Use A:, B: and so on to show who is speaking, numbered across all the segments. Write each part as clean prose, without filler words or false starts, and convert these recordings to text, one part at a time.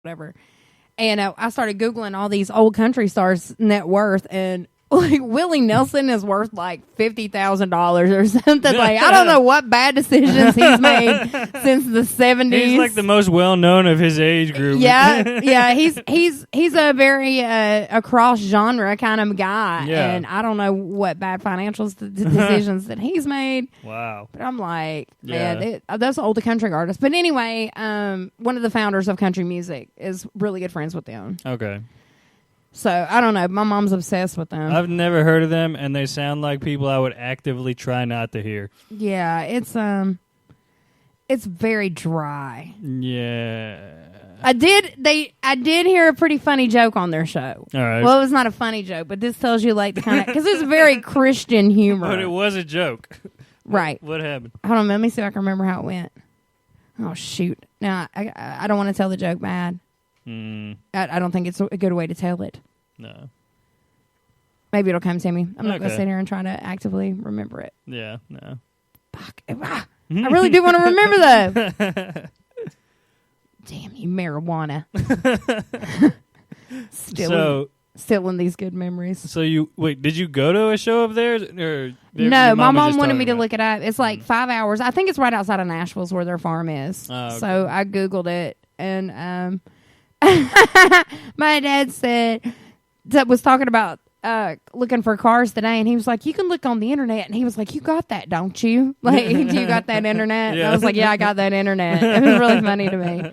A: whatever. And I started Googling all these old country stars' net worth, and like Willie Nelson is worth like $50,000 or something. Like, I don't know what bad decisions he's made since the 70s.
B: He's like the most well known of his age group.
A: Yeah. He's a very across genre kind of guy, and I don't know what bad financial decisions that he's made.
B: Wow.
A: But I'm like, man, those old country artists. But anyway, one of the founders of country music is really good friends with them.
B: Okay.
A: So, I don't know. My mom's obsessed with them.
B: I've never heard of them, and they sound like people I would actively try not to hear.
A: Yeah, it's very dry.
B: Yeah.
A: I did hear a pretty funny joke on their show.
B: All right.
A: Well, it was not a funny joke, but this tells you like the kind of, because it's very Christian humor.
B: But it was a joke.
A: Right.
B: What happened?
A: Hold on, let me see if I can remember how it went. Oh, shoot. Now, I don't want to tell the joke bad. I don't think it's a good way to tell it.
B: No.
A: Maybe it'll come to me. I'm not going to sit here and try to actively remember it.
B: Yeah, no.
A: Fuck. I really do want to remember though. Damn you, marijuana. Stealing these good memories.
B: So did you go to a show of theirs? Or
A: no, my mom wanted me to look it up. It's like 5 hours. I think it's right outside of Nashville is where their farm is. Oh, okay. So I Googled it, and my dad was talking about looking for cars today, and he was like, you can look on the internet, and he was like, you got that, don't you? Like, do you got that internet? Yeah. I was like, yeah, I got that internet. It was really funny to me.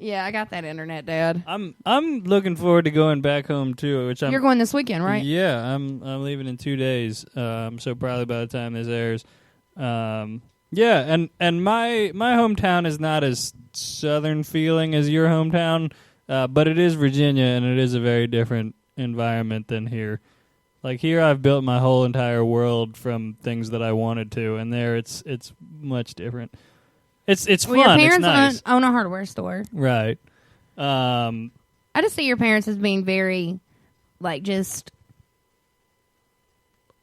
A: Yeah, I got that internet, Dad.
B: I'm looking forward to going back home too.
A: You're going this weekend, right?
B: Yeah, I'm leaving in 2 days. So probably by the time this airs. Yeah, and my hometown is not as southern feeling as your hometown. But it is Virginia, and it is a very different environment than here. Like here, I've built my whole entire world from things that I wanted to, and there it's much different. It's fun.
A: Your parents
B: it's nice.
A: own a hardware store,
B: right?
A: I just see your parents as being very, like, just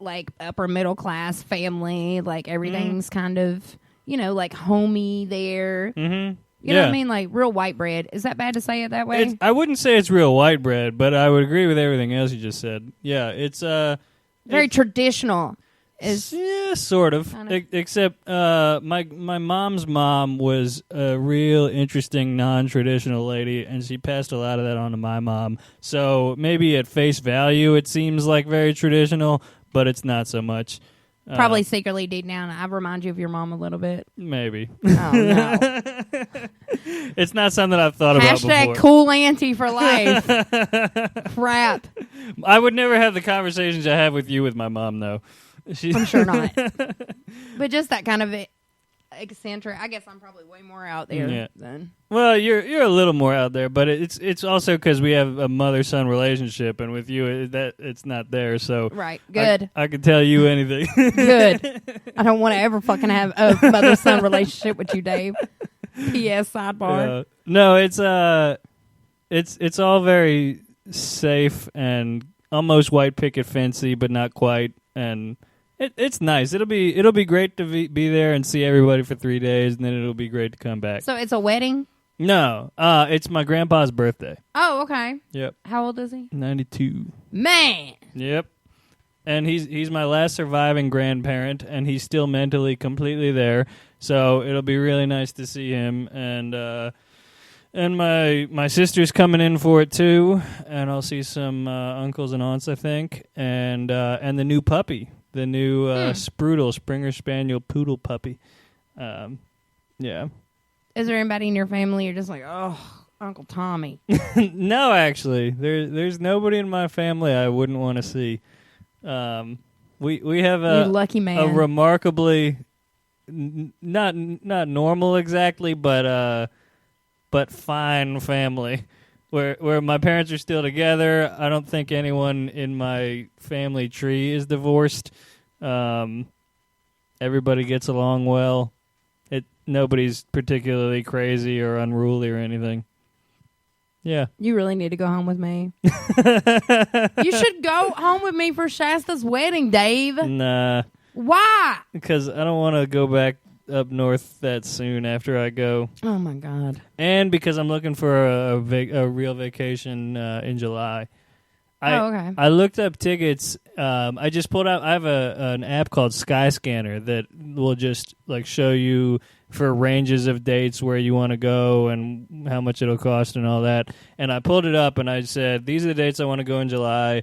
A: like upper middle class family. Like everything's kind of, like homey there. Mm-hmm. You know what I mean? Like real white bread. Is that bad to say it that way?
B: I wouldn't say it's real white bread, but I would agree with everything else you just said. Yeah, it's
A: very traditional.
B: Yeah, sort of. Except my mom's mom was a real interesting non-traditional lady, and she passed a lot of that on to my mom. So maybe at face value it seems like very traditional, but it's not so much.
A: Probably secretly deep down, I remind you of your mom a little bit.
B: Maybe.
A: Oh, no.
B: It's not something I've thought about before.
A: Hashtag cool auntie for life. Crap.
B: I would never have the conversations I have with you with my mom, though.
A: I'm sure not. But just that kind of eccentric. I guess I'm probably way more out there than.
B: Well, you're a little more out there, but it's also because we have a mother-son relationship, and with you it's not there. So
A: right, good.
B: I could tell you anything.
A: Good. I don't want to ever fucking have a mother-son relationship with you, Dave. P.S. Sidebar.
B: No, it's all very safe and almost white picket fencey, but not quite, and. It's nice. It'll be great to be there and see everybody for 3 days, and then it'll be great to come back.
A: So it's a wedding?
B: No, it's my grandpa's birthday.
A: Oh, okay.
B: Yep.
A: How old is he?
B: 92.
A: Man.
B: Yep. And he's my last surviving grandparent, and he's still mentally completely there. So it'll be really nice to see him, and my sister's coming in for it too, and I'll see some uncles and aunts, I think, and the new puppy. The new Sprudel, Springer Spaniel Poodle puppy. Yeah.
A: Is there anybody in your family you're just like, oh, Uncle Tommy?
B: No, actually. There's nobody in my family I wouldn't want to see. We have
A: you lucky man.
B: A remarkably not normal exactly, but fine family. Where my parents are still together. I don't think anyone in my family tree is divorced. Everybody gets along well. Nobody's particularly crazy or unruly or anything. Yeah.
A: You really need to go home with me. You should go home with me for Shasta's wedding, Dave.
B: Nah.
A: Why?
B: Because I don't want to go back up north that soon after I go.
A: Oh my God!
B: And because I'm looking for a real vacation in July.
A: Okay.
B: I looked up tickets. I just pulled out. I have an app called Skyscanner that will just like show you for ranges of dates where you want to go and how much it'll cost and all that. And I pulled it up and I said, these are the dates I want to go in July.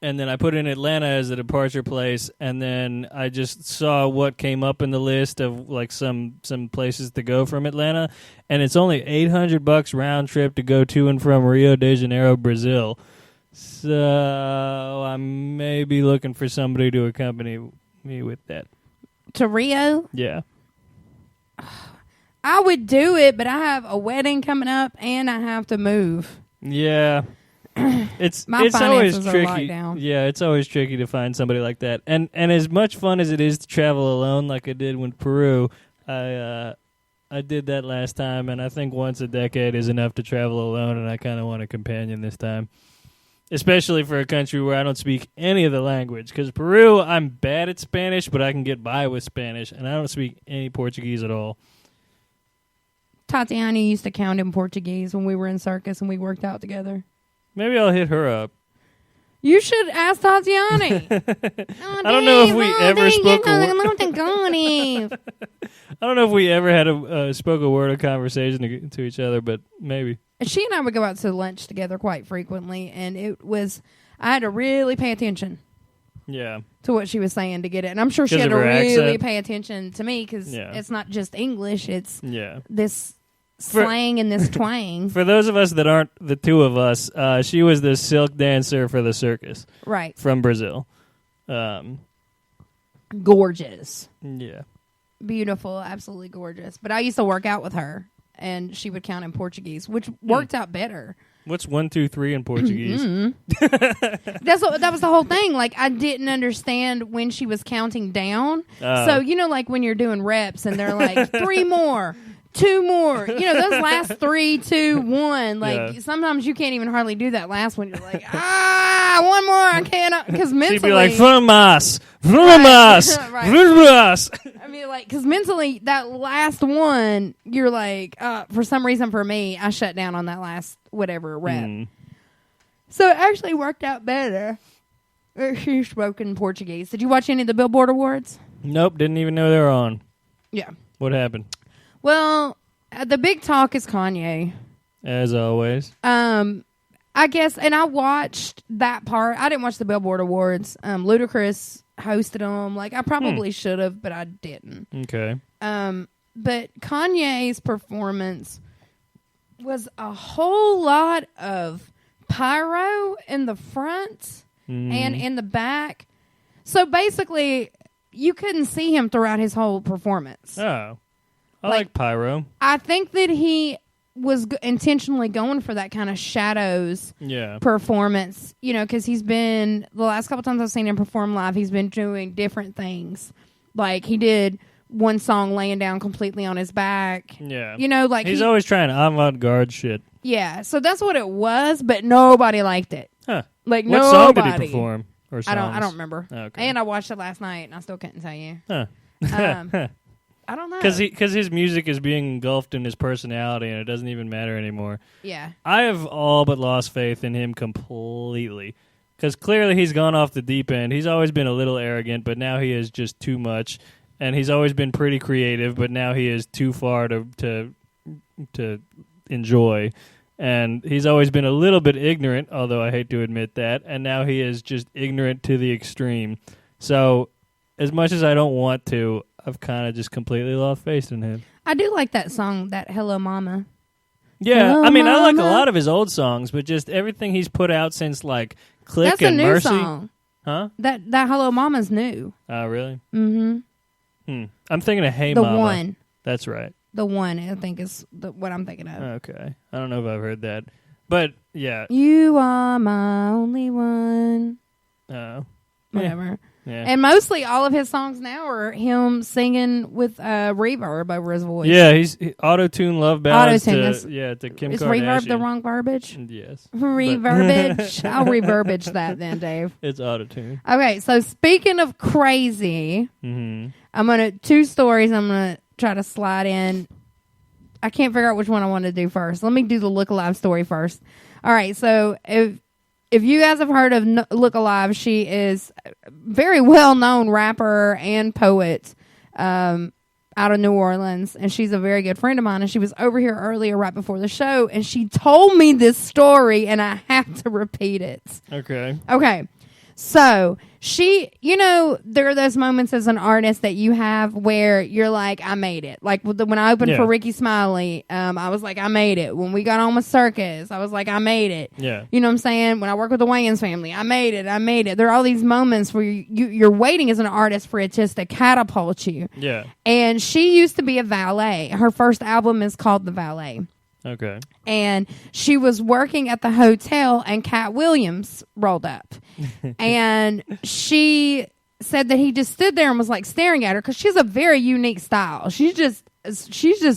B: And then I put in Atlanta as a departure place, and then I just saw what came up in the list of like some places to go from Atlanta, and it's only $800 round trip to go to and from Rio de Janeiro, Brazil. So I may be looking for somebody to accompany me with that.
A: To Rio?
B: Yeah.
A: I would do it, but I have a wedding coming up, and I have to move.
B: Yeah. It's always tricky. Yeah, it's always tricky to find somebody like that. And as much fun as it is to travel alone, like I did with Peru, I did that last time, and I think once a decade is enough to travel alone, and I kind of want a companion this time. Especially for a country where I don't speak any of the language. Because Peru, I'm bad at Spanish, but I can get by with Spanish, and I don't speak any Portuguese at all.
A: Tatiana used to count in Portuguese when we were in circus and we worked out together.
B: Maybe I'll hit her up.
A: You should ask Tatiana.
B: I don't know if we ever spoke I don't know if we ever had spoke a word of conversation to each other, but maybe.
A: She and I would go out to lunch together quite frequently, and I had to really pay attention.
B: Yeah.
A: To what she was saying to get it. And I'm sure she had to really pay attention to me because it's not just English, it's this slang and this twang.
B: For those of us that aren't the two of us, she was the silk dancer for the circus.
A: Right.
B: From Brazil.
A: Gorgeous.
B: Yeah.
A: Beautiful, absolutely gorgeous. But I used to work out with her, and she would count in Portuguese, which worked out better.
B: What's 1, 2, 3 in Portuguese?
A: That was the whole thing. Like, I didn't understand when she was counting down. So, like when you're doing reps and they're like, 3 more. 2 more. Those last 3, 2, 1. Like, sometimes you can't even hardly do that last one. You're like, 1 more. I can't. Because mentally.
B: She'd be like, Vamos. Vamos.
A: I mean, like, because mentally, that last one, you're like, for some reason for me, I shut down on that last whatever rep. So it actually worked out better. She spoke in Portuguese. Did you watch any of the Billboard Awards?
B: Nope. Didn't even know they were on.
A: Yeah.
B: What happened?
A: Well, the big talk is Kanye.
B: As always.
A: I guess, and I watched that part. I didn't watch the Billboard Awards. Ludacris hosted them. Like, I probably should have, but I didn't.
B: Okay.
A: But Kanye's performance was a whole lot of pyro in the front and in the back. So basically, you couldn't see him throughout his whole performance.
B: Oh. I like pyro.
A: I think that he was intentionally going for that kind of shadows performance, because he's been, the last couple times I've seen him perform live, he's been doing different things. Like, he did one song laying down completely on his back.
B: Yeah.
A: Like
B: he's always trying avant-garde shit.
A: Yeah, so that's what it was, but nobody liked it.
B: Huh.
A: Like,
B: what
A: nobody.
B: Song did he perform? Or songs?
A: I don't remember.
B: Okay.
A: And I watched it last night, and I still couldn't tell you.
B: Huh.
A: I don't know.
B: Because his music is being engulfed in his personality, and it doesn't even matter anymore.
A: Yeah.
B: I have all but lost faith in him completely. Because clearly he's gone off the deep end. He's always been a little arrogant, but now he is just too much. And he's always been pretty creative, but now he is too far to enjoy. And he's always been a little bit ignorant, although I hate to admit that. And now he is just ignorant to the extreme. So, as much as I don't want to, I've kind of just completely lost faith in him.
A: I do like that song, that Hello Mama.
B: Yeah,
A: Hello,
B: I mean,
A: Mama.
B: I like a lot of his old songs, but just everything he's put out since, like, Click
A: That's
B: and
A: a new
B: Mercy.
A: Song.
B: Huh?
A: That Hello Mama's new.
B: Oh, really?
A: Mm-hmm.
B: I'm thinking of Hey
A: the
B: Mama.
A: The one.
B: That's right.
A: The one, I think, is what I'm thinking of.
B: Okay. I don't know if I've heard that. But, yeah.
A: You are my only one.
B: Oh.
A: Whatever.
B: Yeah.
A: And mostly all of his songs now are him singing with reverb over his voice.
B: Yeah, he's auto-tune love ballads to Kim
A: is
B: Kardashian.
A: Reverb the wrong verbiage?
B: Yes.
A: Reverbage? I'll reverbage that then, Dave.
B: It's auto-tune.
A: Okay, so speaking of crazy,
B: Mm-hmm.
A: Two stories I'm going to try to slide in. I can't figure out which one I want to do first. Let me do the Look Alive story first. All right, so if you guys have heard of Look Alive, she is a very well-known rapper and poet out of New Orleans, and she's a very good friend of mine, and she was over here earlier right before the show, and she told me this story, and I have to repeat it.
B: Okay.
A: So she, there are those moments as an artist that you have where you're like, I made it. Like when I opened for Ricky Smiley, I was like, I made it. When we got on with Circus, I was like, I made it.
B: Yeah.
A: You know what I'm saying? When I work with the Wayans family, I made it. There are all these moments where you're waiting as an artist for it just to catapult you.
B: Yeah.
A: And she used to be a valet. Her first album is called The Valet.
B: Okay.
A: And she was working at the hotel, and Cat Williams rolled up. And she said that he just stood there and was like staring at her because she's a very unique style. She's just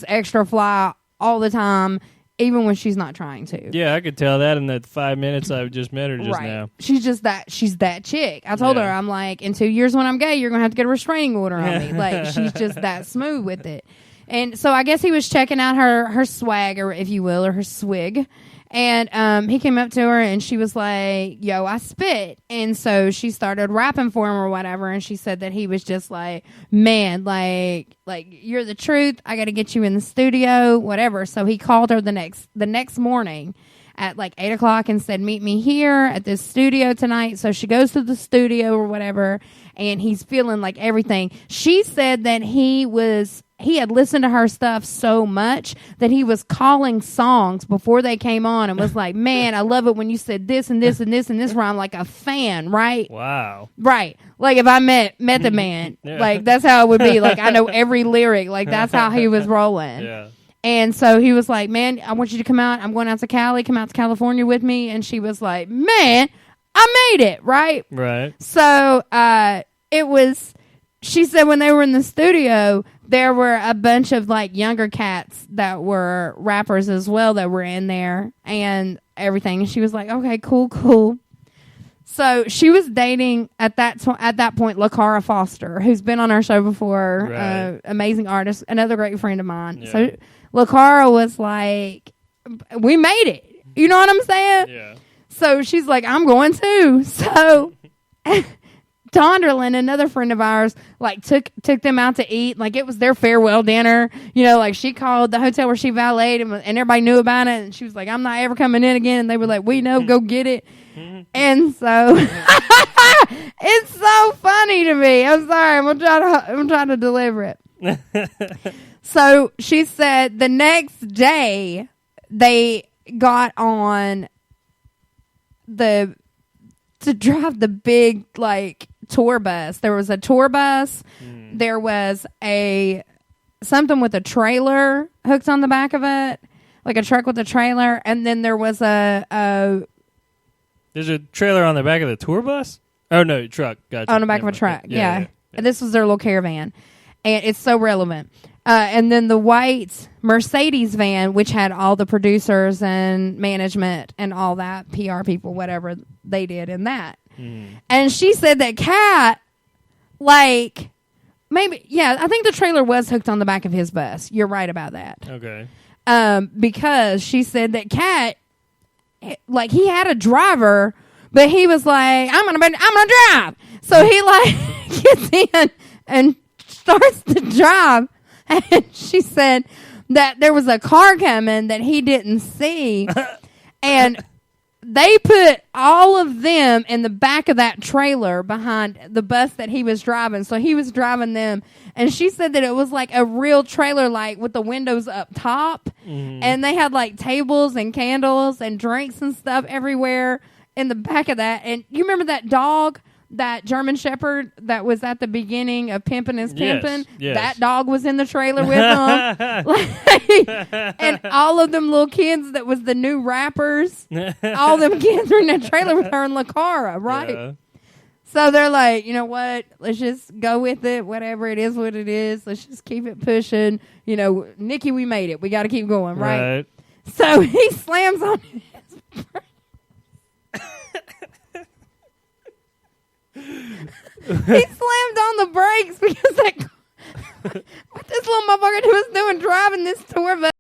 A: extra fly all the time, even when she's not trying to.
B: Yeah, I could tell that in the 5 minutes I just met her just now.
A: She's that chick. I told her, I'm like, in 2 years when I'm gay, you're going to have to get a restraining order on me. Like, she's just that smooth with it. And so I guess he was checking out her swagger, if you will, or her swig. And he came up to her and she was like, yo, I spit. And so she started rapping for him or whatever. And she said that he was just like, man, like you're the truth. I got to get you in the studio, whatever. So he called her the next morning at like 8:00 and said, meet me here at this studio tonight. So she goes to the studio or whatever. And he's feeling like everything. She said that he had listened to her stuff so much that he was calling songs before they came on and was like, man, I love it when you said this and this and this and this rhyme, like a fan, right?
B: Wow.
A: Right. Like if I met the man, like that's how it would be. Like I know every lyric. Like that's how he was rolling.
B: Yeah.
A: And so he was like, man, I want you to come out. I'm going out to Cali. Come out to California with me. And she was like, man, I made it. Right.
B: Right.
A: So she said when they were in the studio, there were a bunch of like younger cats that were rappers as well that were in there and everything. And she was like, okay, cool. So she was dating at that point LaCara Foster, who's been on our show before,
B: right.
A: Amazing artist, another great friend of mine. Yeah. So LaCara was like, we made it. You know what I'm saying?
B: Yeah.
A: So she's like, I'm going too. So Donderland, another friend of ours, like took them out to eat. Like it was their farewell dinner. Like she called the hotel where she valeted and everybody knew about it. And she was like, I'm not ever coming in again. And they were like, we know, go get it. And so it's so funny to me. I'm sorry. I'm trying to deliver it. So she said the next day they got on to drive the big like tour bus. There was a tour bus. There was something with a trailer hooked on the back of it, like a truck with a trailer, and then there was there's
B: a trailer on the back of the tour bus? Oh no, truck. Gotcha.
A: On the back of a truck. Yeah. And this was their little caravan. And it's so relevant. And then the white Mercedes van, which had all the producers and management and all that, PR people, whatever they did in that. And she said that Cat, like, maybe, I think the trailer was hooked on the back of his bus. You're right about that.
B: Okay.
A: Because she said that Cat, like, he had a driver, but he was like, I'm gonna drive. So he, like, gets in and starts to drive. And she said that there was a car coming that he didn't see. And they put all of them in the back of that trailer behind the bus that he was driving. So he was driving them. And she said that it was like a real trailer, like with the windows up top. And they had like tables and candles and drinks and stuff everywhere in the back of that. And you remember that dog? That German Shepherd that was at the beginning of Pimpin' is Pimpin',
B: yes.
A: That dog was in the trailer with them. And all of them little kids that was the new rappers, all them kids were in the trailer with her and LaCara, right? Yeah. So they're like, you know what? Let's just go with it. Whatever it is, what it is. Let's just keep it pushing. You know, Nikki, we made it. We got to keep going, right? So he slams on his he slammed on the brakes because what this little motherfucker was doing driving this tour bus